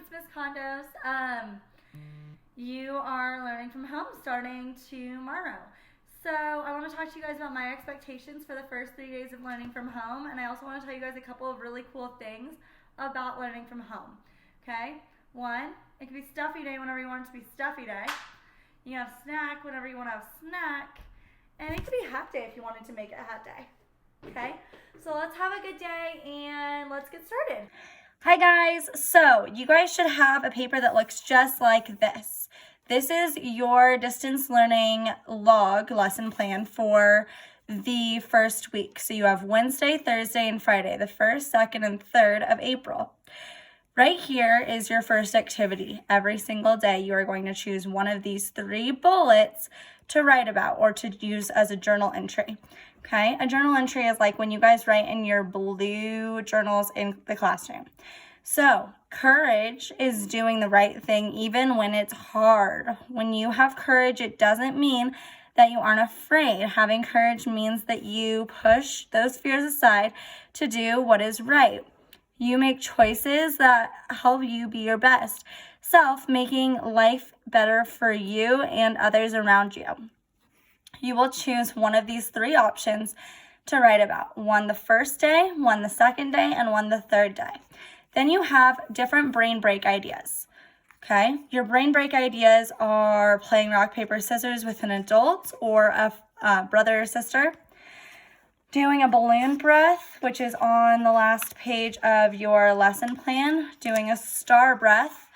it's Miss Condos. You are learning from home starting tomorrow. So I want to talk to you guys about my expectations for the first 3 days of learning from home, and I also want to tell you guys a couple of really cool things about learning from home. Okay? One, it can be stuffy day whenever you want it to be stuffy day. You can have snack whenever you want to have snack, and it could be hat day if you wanted to make it a hat day. Okay? So let's have a good day and let's get started. Hi guys, so you guys should have a paper that looks just like this. This is your distance learning log lesson plan for the first week. So you have Wednesday, Thursday, and Friday, the 1st, 2nd, and 3rd of April. Right here is your first activity. Every single day you are going to choose one of these 3 bullets to write about or to use as a journal entry. Okay, a journal entry is like when you guys write in your blue journals in the classroom. So, courage is doing the right thing even when it's hard. When you have courage, it doesn't mean that you aren't afraid. Having courage means that you push those fears aside to do what is right. You make choices that help you be your best self, making life better for you and others around you. You will choose one of these 3 options to write about. One the first day, one the second day, and one the 3rd day. Then you have different brain break ideas. Okay, your brain break ideas are playing rock, paper, scissors with an adult or a brother or sister, doing a balloon breath, which is on the last page of your lesson plan, doing a star breath,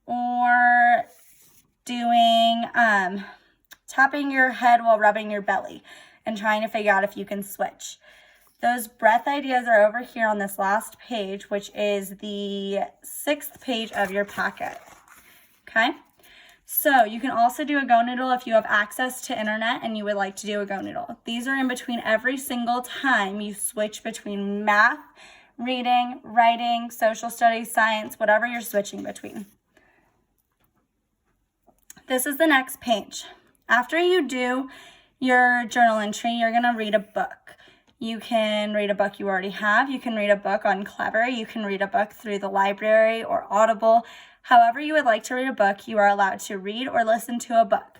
or doing tapping your head while rubbing your belly and trying to figure out if you can switch. Those breath ideas are over here on this last page, which is the 6th page of your packet. Okay? So you can also do a Go Noodle if you have access to internet and you would like to do a Go Noodle. These are in between every single time you switch between math, reading, writing, social studies, science, whatever you're switching between. This is the next page. After you do your journal entry, you're going to read a book. You can read a book you already have. You can read a book on Clever. You can read a book through the library or Audible. However you would like to read a book, you are allowed to read or listen to a book.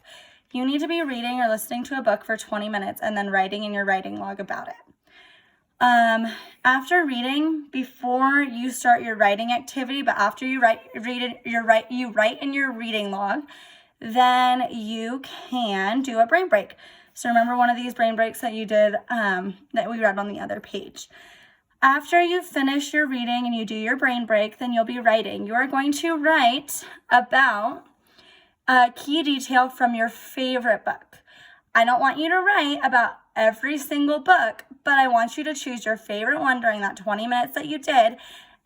You need to be reading or listening to a book for 20 minutes and then writing in your writing log about it. After reading, before you start your writing activity, but after you write in your reading log, then you can do a brain break. So remember one of these brain breaks that you did that we read on the other page. After you finish your reading and you do your brain break, then you'll be writing. You are going to write about a key detail from your favorite book. I don't want you to write about every single book, but I want you to choose your favorite one during that 20 minutes that you did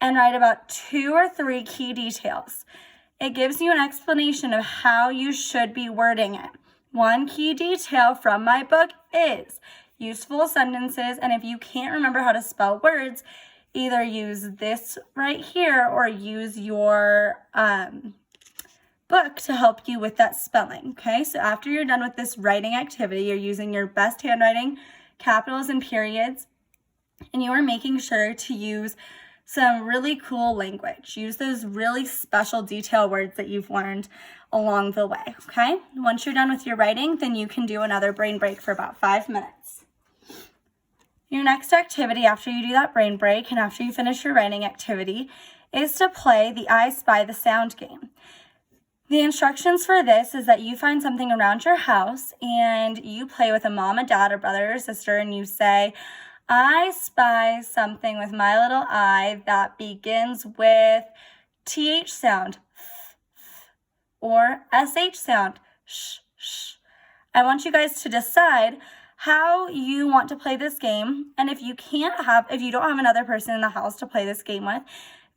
and write about 2 or 3 key details. It gives you an explanation of how you should be wording it. One key detail from my book is useful sentences, and if you can't remember how to spell words, either use this right here or use your book to help you with that spelling, okay? So after you're done with this writing activity, you're using your best handwriting, capitals and periods, and you are making sure to use some really cool language. Use those really special detail words that you've learned along the way, okay? Once you're done with your writing, then you can do another brain break for about 5 minutes. Your next activity after you do that brain break and after you finish your writing activity is to play the I Spy the Sound game. The instructions for this is that you find something around your house and you play with a mom, a dad, a brother, or sister, and you say, I spy something with my little eye that begins with TH sound or SH sound. Shh, shh. I want you guys to decide how you want to play this game. And if you don't have another person in the house to play this game with,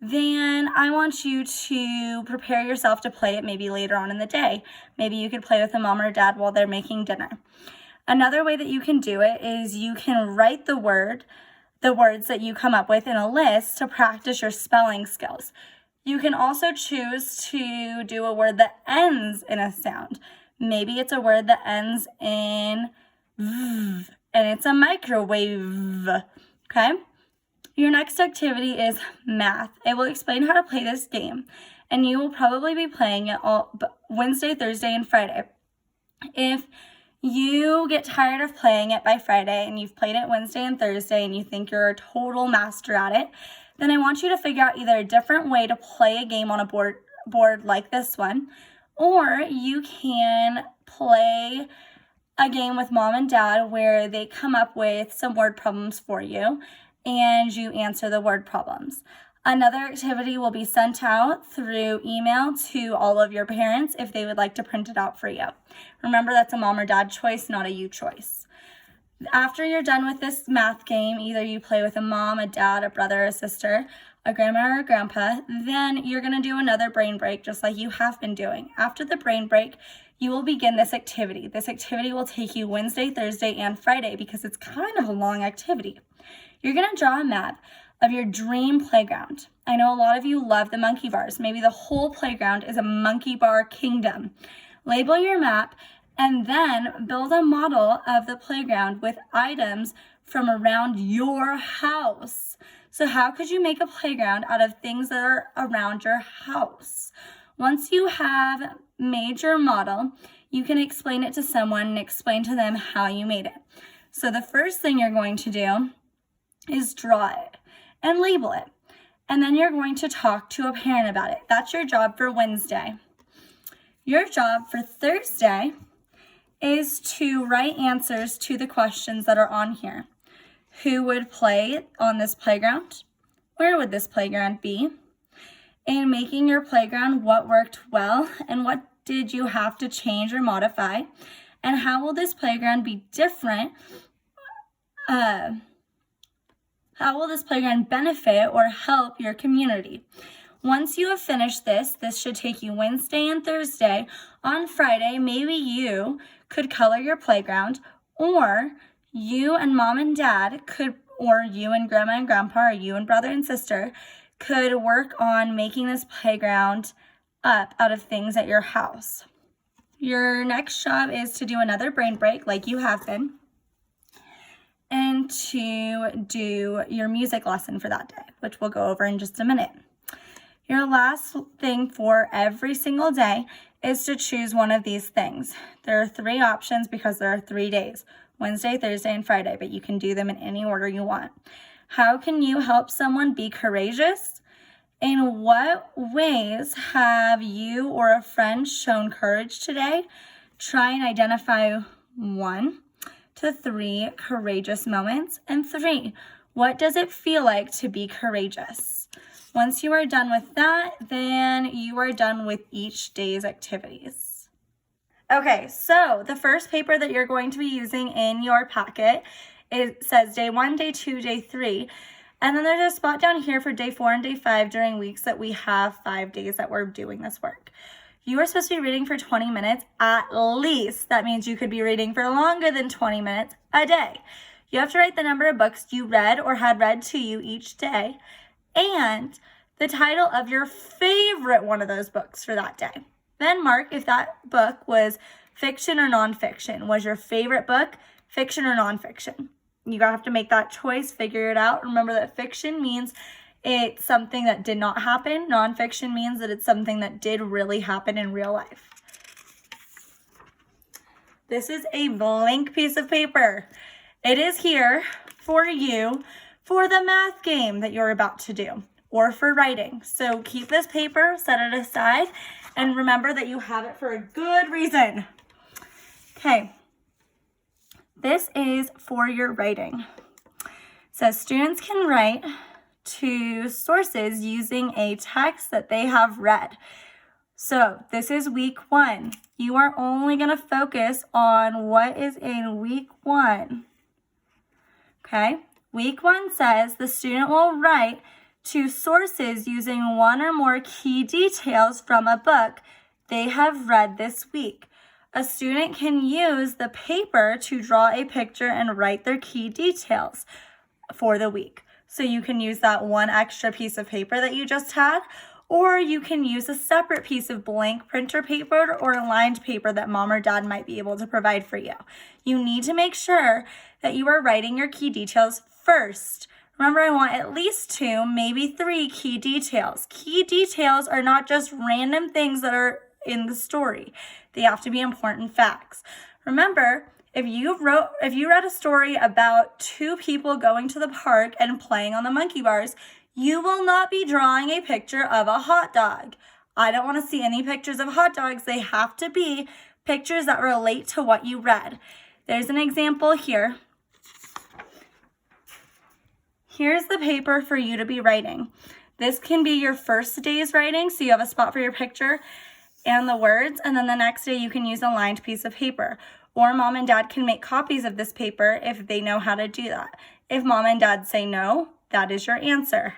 then I want you to prepare yourself to play it maybe later on in the day. Maybe you could play with a mom or dad while they're making dinner. Another way that you can do it is you can write the words that you come up with in a list to practice your spelling skills. You can also choose to do a word that ends in a sound. Maybe it's a word that ends in v, and it's a microwave, okay? Your next activity is math. It will explain how to play this game, and you will probably be playing it all Wednesday, Thursday, and Friday. If you get tired of playing it by Friday and you've played it Wednesday and Thursday and you think you're a total master at it, then I want you to figure out either a different way to play a game on a board like this one, or you can play a game with mom and dad where they come up with some word problems for you and you answer the word problems. Another activity will be sent out through email to all of your parents if they would like to print it out for you. Remember, that's a mom or dad choice, not a you choice. After you're done with this math game, either you play with a mom, a dad, a brother, a sister, a grandma, or a grandpa, then you're going to do another brain break just like you have been doing. After the brain break, you will begin this activity. This activity will take you Wednesday, Thursday, and Friday because it's kind of a long activity. You're going to draw a map of your dream playground. I know a lot of you love the monkey bars. Maybe the whole playground is a monkey bar kingdom. Label your map and then build a model of the playground with items from around your house. So how could you make a playground out of things that are around your house? Once you have made your model, you can explain it to someone and explain to them how you made it. So the first thing you're going to do is draw it and label it. And then you're going to talk to a parent about it. That's your job for Wednesday. Your job for Thursday is to write answers to the questions that are on here. Who would play on this playground? Where would this playground be? In making your playground, what worked well and what did you have to change or modify? And how will this playground be different? How will this playground benefit or help your community? Once you have finished this should take you Wednesday and Thursday. On Friday, maybe you could color your playground, or you and mom and dad could, or you and grandma and grandpa, or you and brother and sister could work on making this playground up out of things at your house. Your next job is to do another brain break like you have been, and to do your music lesson for that day, which we'll go over in just a minute. Your last thing for every single day is to choose one of these things. There are 3 options because there are 3 days, Wednesday, Thursday, and Friday, but you can do them in any order you want. How can you help someone be courageous? In what ways have you or a friend shown courage today? Try and identify 1 to 3 courageous moments. And 3, what does it feel like to be courageous? Once you are done with that, then you are done with each day's activities. Okay, so the first paper that you're going to be using in your packet, it says day 1, day 2, day 3. And then there's a spot down here for day 4 and day 5 during weeks that we have 5 days that we're doing this work. You are supposed to be reading for 20 minutes at least. That means you could be reading for longer than 20 minutes a day. You have to write the number of books you read or had read to you each day, and the title of your favorite one of those books for that day. Then mark if that book was fiction or nonfiction. Was your favorite book fiction or nonfiction? You have to make that choice, figure it out. Remember that fiction means it's something that did not happen. Nonfiction means that it's something that did really happen in real life. This is a blank piece of paper. It is here for you for the math game that you're about to do, or for writing. So keep this paper, set it aside, and remember that you have it for a good reason. Okay, this is for your writing. It says students can write to sources using a text that they have read. So this is week 1. You are only going to focus on what is in week 1. Okay, week 1 says the student will write to sources using 1 or more key details from a book they have read this week. A student can use the paper to draw a picture and write their key details for the week. So you can use that 1 extra piece of paper that you just had, or you can use a separate piece of blank printer paper or lined paper that mom or dad might be able to provide for you. You need to make sure that you are writing your key details first. Remember, I want at least 2, maybe 3 key details. Key details are not just random things that are in the story. They have to be important facts. Remember, if you read a story about 2 people going to the park and playing on the monkey bars, you will not be drawing a picture of a hot dog. I don't want to see any pictures of hot dogs. They have to be pictures that relate to what you read. There's an example here. Here's the paper for you to be writing. This can be your first day's writing, so you have a spot for your picture and the words, and then the next day you can use a lined piece of paper. Or mom and dad can make copies of this paper if they know how to do that. If mom and dad say no, that is your answer.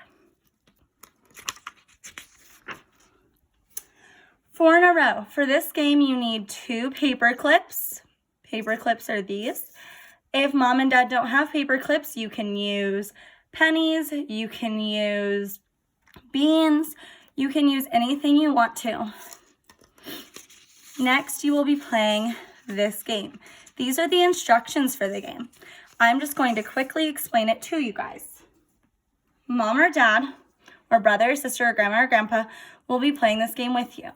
4 in a row. For this game, you need 2 paper clips. Paper clips are these. If mom and dad don't have paper clips, you can use pennies, you can use beans, you can use anything you want to. Next, you will be playing this game. These are the instructions for the game. I'm just going to quickly explain it to you guys. Mom or dad, or brother or sister or grandma or grandpa will be playing this game with you.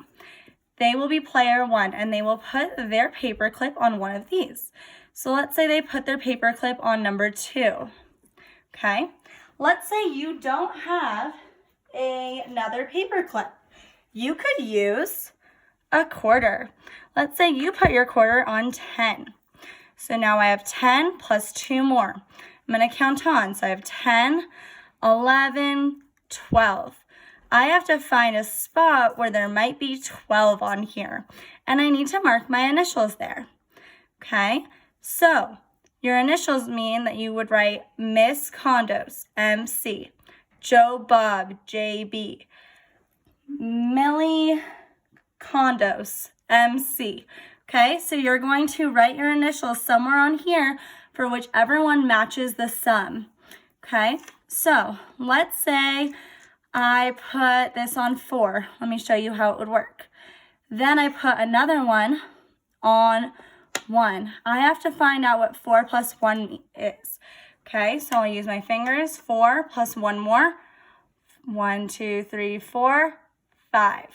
They will be player 1, and they will put their paper clip on one of these. So let's say they put their paper clip on number 2, okay? Let's say you don't have another paper clip. You could use a quarter. Let's say you put your quarter on 10. So now I have 10 plus 2 more. I'm going to count on. So I have 10, 11, 12. I have to find a spot where there might be 12 on here. And I need to mark my initials there. Okay? So your initials mean that you would write Miss Condos, MC, Joe Bob, JB, Millie Condos, MC. Okay, so you're going to write your initials somewhere on here for whichever one matches the sum. Okay, so let's say I put this on 4. Let me show you how it would work. Then I put another one on 1. I have to find out what 4 plus 1 is. Okay, so I'll use my fingers. 4 plus 1 more. 1, 2, 3, 4, 5.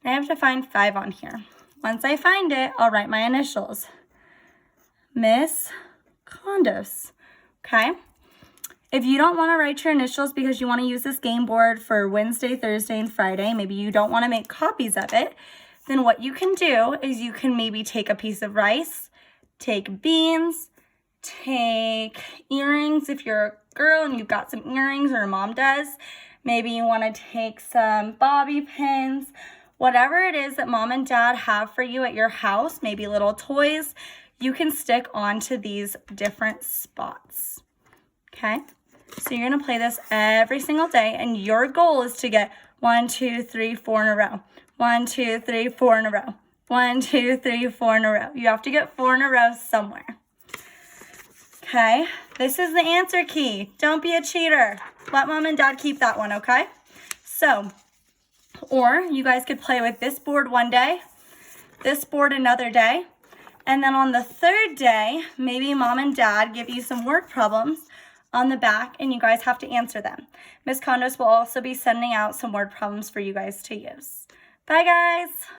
And I have to find 5 on here. Once I find it, I'll write my initials. Miss Condos. Okay? If you don't want to write your initials because you want to use this game board for Wednesday, Thursday, and Friday, maybe you don't want to make copies of it, then what you can do is you can maybe take a piece of rice, take beans, take earrings if you're a girl and you've got some earrings or mom does. Maybe you want to take some bobby pins. Whatever it is that mom and dad have for you at your house, maybe little toys, you can stick onto these different spots. Okay? So you're going to play this every single day, and your goal is to get 1, 2, 3, 4 in a row. 1, 2, 3, 4 in a row. 1, 2, 3, 4 in a row. You have to get 4 in a row somewhere. Okay? This is the answer key. Don't be a cheater. Let mom and dad keep that one, okay? So, or you guys could play with this board one day, this board another day, and then on the 3rd day, maybe mom and dad give you some word problems on the back, and you guys have to answer them. Miss Condos will also be sending out some word problems for you guys to use. Bye, guys.